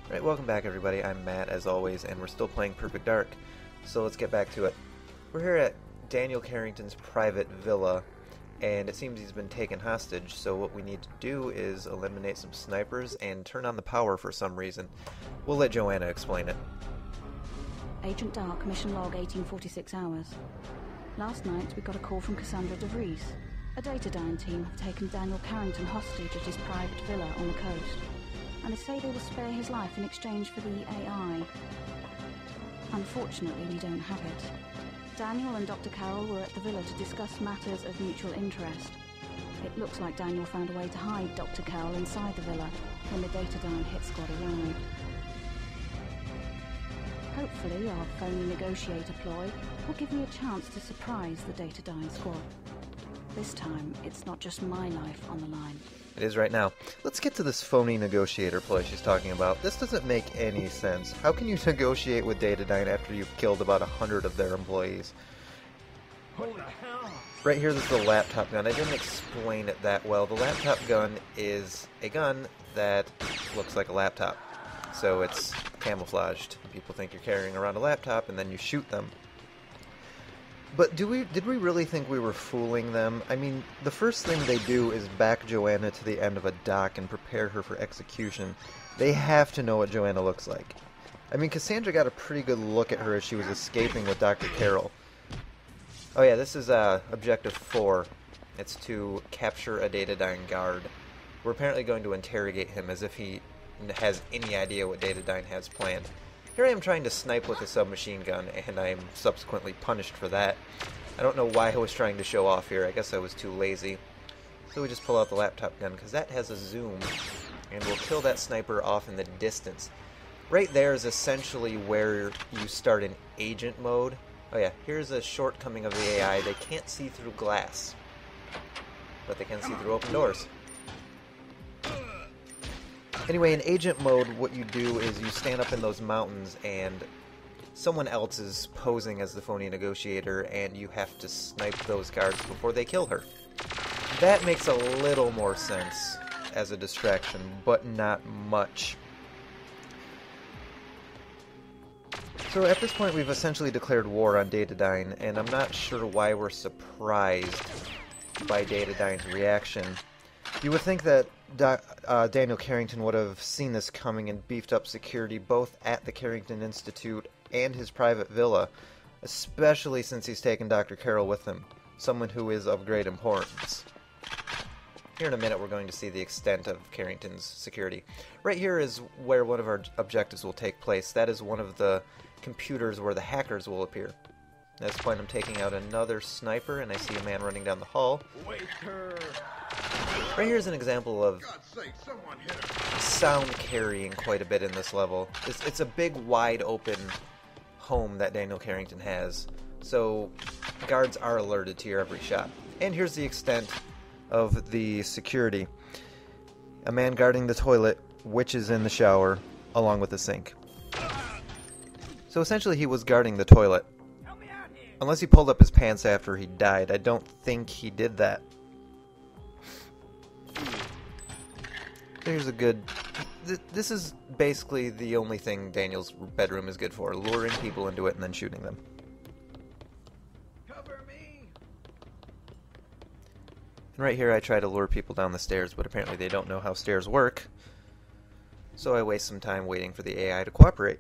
Right, welcome back everybody. I'm Matt as always, and we're still playing Perfect Dark. So let's get back to it. We're here at Daniel Carrington's private villa, and it seems he's been taken hostage, so what we need to do is eliminate some snipers and turn on the power for some reason. We'll let Joanna explain it. Agent Dark, mission log 1846 hours. Last night we got a call from Cassandra DeVries. A Datadyne team have taken Daniel Carrington hostage at his private villa on the coast, and they say they will spare his life in exchange for the AI. Unfortunately, we don't have it. Daniel and Dr. Carroll were at the villa to discuss matters of mutual interest. It looks like Daniel found a way to hide Dr. Carroll inside the villa when the Datadyne hit squad arrived. Hopefully, our phony negotiator ploy will give me a chance to surprise the Datadyne squad. This time, it's not just my life on the line. It is right now. Let's get to this phony negotiator ploy she's talking about. This doesn't make any sense. How can you negotiate with Datadyne after you've killed about 100 of their employees? What the hell? Right here, this is the laptop gun. I didn't explain it that well. The laptop gun is a gun that looks like a laptop. So it's camouflaged. People think you're carrying around a laptop and then you shoot them. But did we really think we were fooling them? I mean, the first thing they do is back Joanna to the end of a dock and prepare her for execution. They have to know what Joanna looks like. I mean, Cassandra got a pretty good look at her as she was escaping with Dr. Carroll. Oh yeah, this is Objective 4. It's to capture a Datadyne guard. We're apparently going to interrogate him as if he has any idea what Datadyne has planned. Here I am trying to snipe with a submachine gun, and I am subsequently punished for that. I don't know why I was trying to show off here. I guess I was too lazy. So we just pull out the laptop gun, because that has a zoom, and we'll kill that sniper off in the distance. Right there is essentially where you start in agent mode. Oh yeah, here's a shortcoming of the AI. They can't see through glass, but they can see through open doors. Anyway, in agent mode, what you do is you stand up in those mountains and someone else is posing as the phony negotiator and you have to snipe those guards before they kill her. That makes a little more sense as a distraction, but not much. So at this point we've essentially declared war on Datadyne, and I'm not sure why we're surprised by Datadyne's reaction. You would think that Daniel Carrington would have seen this coming and beefed up security both at the Carrington Institute and his private villa, especially since he's taken Dr. Carroll with him, someone who is of great importance. Here in a minute we're going to see the extent of Carrington's security. Right here is where one of our objectives will take place. That is one of the computers where the hackers will appear. At this point I'm taking out another sniper and I see a man running down the hall. Waiter! Right here is an example of sound carrying quite a bit in this level. It's a big, wide open home that Daniel Carrington has, so guards are alerted to your every shot. And here's the extent of the security. A man guarding the toilet, which is in the shower, along with the sink. So essentially he was guarding the toilet. Unless he pulled up his pants after he died. I don't think he did that. Here's a good... This is basically the only thing Daniel's bedroom is good for. Luring people into it and then shooting them. Cover me! And right here I try to lure people down the stairs, but apparently they don't know how stairs work. So I waste some time waiting for the AI to cooperate.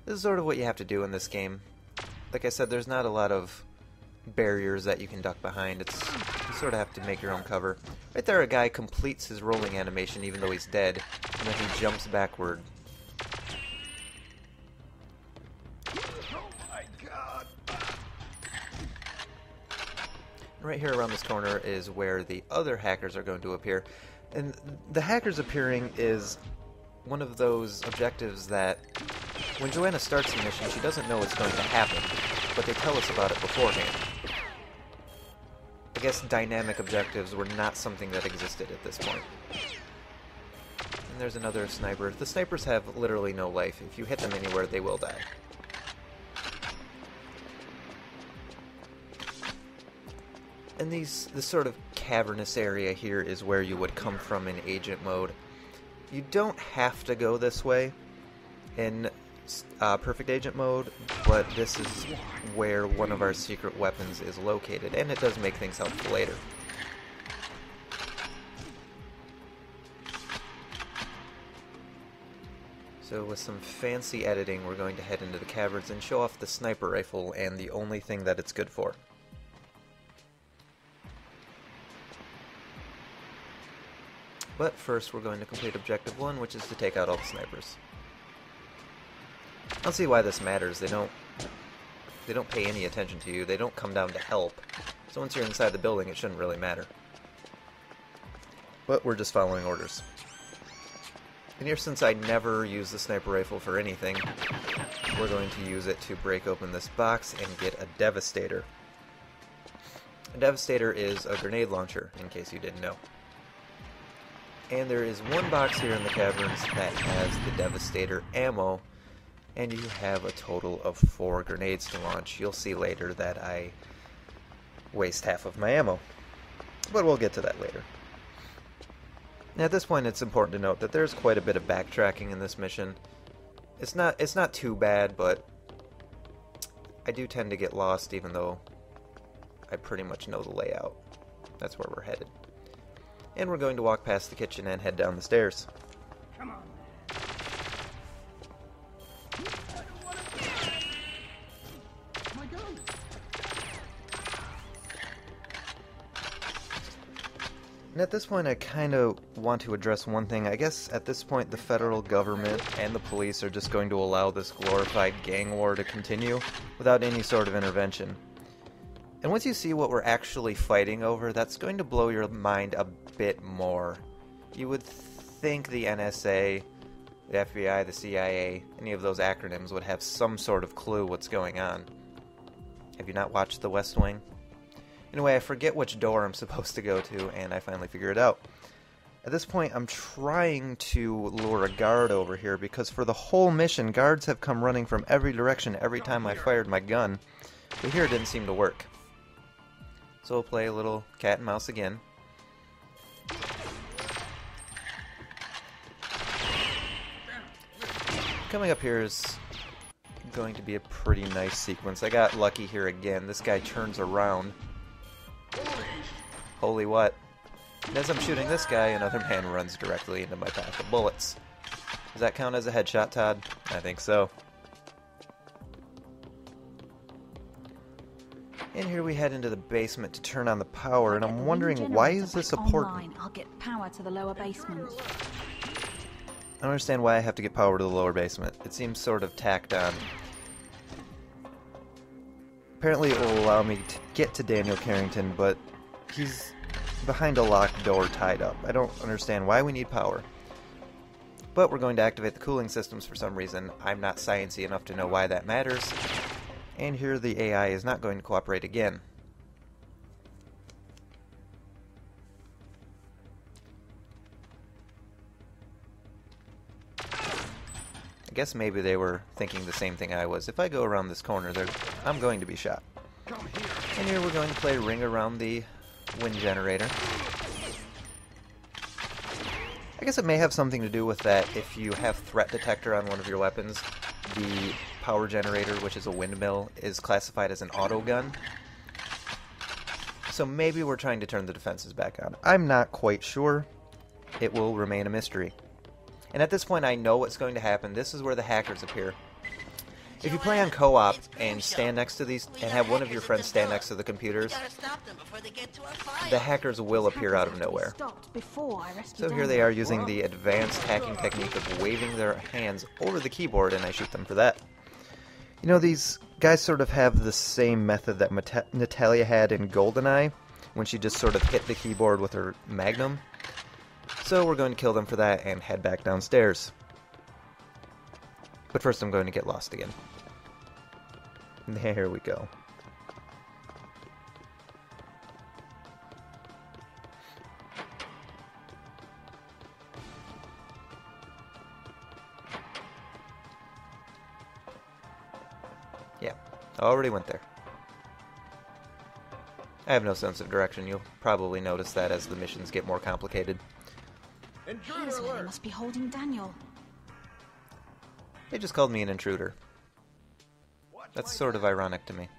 This is sort of what you have to do in this game. Like I said, there's not a lot of barriers that you can duck behind. You sort of have to make your own cover. Right there, a guy completes his rolling animation even though he's dead, and then he jumps backward. Oh my god! Right here around this corner is where the other hackers are going to appear. And the hackers appearing is one of those objectives that when Joanna starts the mission, she doesn't know what's going to happen, but they tell us about it beforehand. I guess dynamic objectives were not something that existed at this point. And there's another sniper. The snipers have literally no life. If you hit them anywhere, they will die. And this sort of cavernous area here is where you would come from in agent mode. You don't have to go this way in perfect agent mode, but this is where one of our secret weapons is located, and it does make things helpful later. So with some fancy editing, we're going to head into the caverns and show off the sniper rifle and the only thing that it's good for. But first we're going to complete Objective 1, which is to take out all the snipers. I don't see why this matters. They don't pay any attention to you. They don't come down to help. So once you're inside the building, it shouldn't really matter. But we're just following orders. And here, since I never use the sniper rifle for anything, we're going to use it to break open this box and get a Devastator. A Devastator is a grenade launcher, in case you didn't know. And there is one box here in the caverns that has the Devastator ammo, and you have a total of 4 grenades to launch. You'll see later that I waste half of my ammo, but we'll get to that later. Now, at this point, it's important to note that there's quite a bit of backtracking in this mission. It's not too bad, but I do tend to get lost, even though I pretty much know the layout. That's where we're headed. And we're going to walk past the kitchen and head down the stairs. Come on. My gun. And at this point, I kind of want to address one thing. I guess at this point, the federal government and the police are just going to allow this glorified gang war to continue without any sort of intervention. And once you see what we're actually fighting over, that's going to blow your mind a bit more. You would think the NSA, the FBI, the CIA, any of those acronyms would have some sort of clue what's going on. Have you not watched The West Wing? Anyway, I forget which door I'm supposed to go to, and I finally figure it out. At this point, I'm trying to lure a guard over here, because for the whole mission, guards have come running from every direction every time I fired my gun. But here it didn't seem to work. So we'll play a little cat and mouse again. Coming up here is going to be a pretty nice sequence. I got lucky here again. This guy turns around. Holy what? And as I'm shooting this guy, another man runs directly into my path of bullets. Does that count as a headshot, Todd? I think so. And here we head into the basement to turn on the power, and I'm wondering, why is this important? I'll get power to the lower basement. I don't understand why I have to get power to the lower basement. It seems sort of tacked on. Apparently it will allow me to get to Daniel Carrington, but he's behind a locked door tied up. I don't understand why we need power. But we're going to activate the cooling systems for some reason. I'm not sciencey enough to know why that matters. And here the AI is not going to cooperate again. I guess maybe they were thinking the same thing I was. If I go around this corner, I'm going to be shot. And here we're going to play Ring Around the Wind Generator. I guess it may have something to do with that. If you have threat detector on one of your weapons, the power generator, which is a windmill, is classified as an auto gun. So maybe we're trying to turn the defenses back on. I'm not quite sure. It will remain a mystery. And at this point, I know what's going to happen. This is where the hackers appear. If you play on co-op and stand next to these, and have one of your friends stand next to the computers, the hackers will appear out of nowhere. So here they are using the advanced hacking technique of waving their hands over the keyboard, and I shoot them for that. You know, these guys sort of have the same method that Natalia had in GoldenEye, when she just sort of hit the keyboard with her Magnum. So we're going to kill them for that and head back downstairs. But first I'm going to get lost again. There we go. Yeah, already went there. I have no sense of direction. You'll probably notice that as the missions get more complicated. Here's where they must be holding Daniel. They just called me an intruder. That's sort of ironic to me.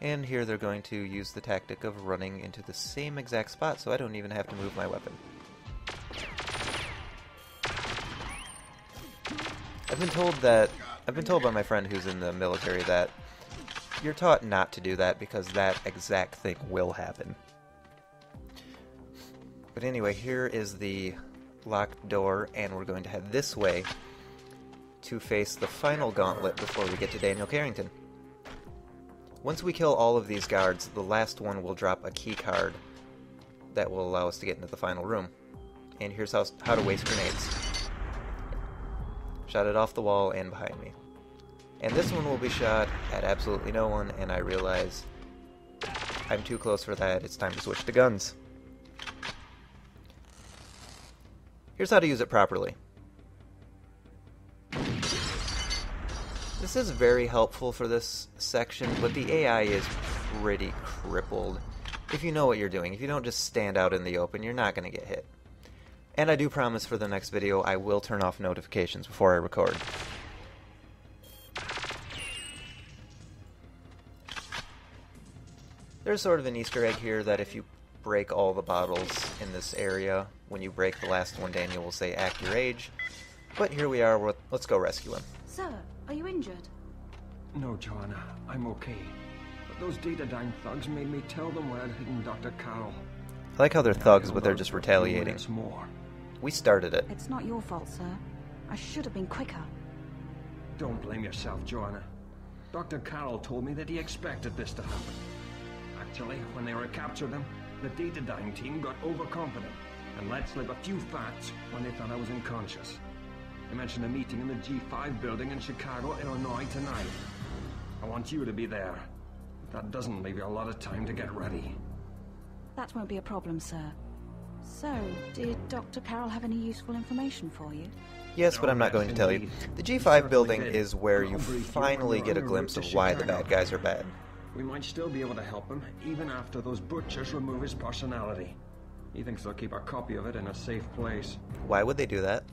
And here they're going to use the tactic of running into the same exact spot, so I don't even have to move my weapon. I've been told by my friend who's in the military that you're taught not to do that because that exact thing will happen. But anyway, here is the locked door, and we're going to head this way to face the final gauntlet before we get to Daniel Carrington. Once we kill all of these guards, the last one will drop a key card that will allow us to get into the final room. And here's how to waste grenades. Shot it off the wall and behind me. And this one will be shot at absolutely no one, and I realize I'm too close for that. It's time to switch to guns. Here's how to use it properly. This is very helpful for this section, but the AI is pretty crippled. If you know what you're doing, if you don't just stand out in the open, you're not going to get hit. And I do promise for the next video I will turn off notifications before I record. There's sort of an Easter egg here that if you break all the bottles in this area, when you break the last one, Daniel will say, "Act your age." But here we are, let's go rescue him. Sir, are you injured? No, Joanna, I'm okay. But those Datadyne thugs made me tell them where I'd hidden Dr. Carroll. I like how they're thugs, but they're just retaliating. More. We started it. It's not your fault, sir. I should have been quicker. Don't blame yourself, Joanna. Dr. Carroll told me that he expected this to happen. Actually, when they recaptured him, the Datadyne team got overconfident and let slip a few facts when they thought I was unconscious. They mentioned a meeting in the G5 building in Chicago, Illinois tonight. I want you to be there. That doesn't leave you a lot of time to get ready. That won't be a problem, sir. So, did Dr. Carroll have any useful information for you? Yes, but I'm not going to tell you. The G5 building is where you finally get a glimpse of why the bad guys are bad. We might still be able to help him, even after those butchers remove his personality. He thinks they'll keep a copy of it in a safe place. Why would they do that?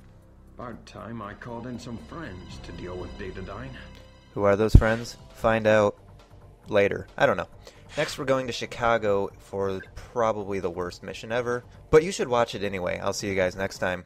About time I called in some friends to deal with Datadyne. Who are those friends? Find out later. I don't know. Next we're going to Chicago for probably the worst mission ever, but you should watch it anyway. I'll see you guys next time.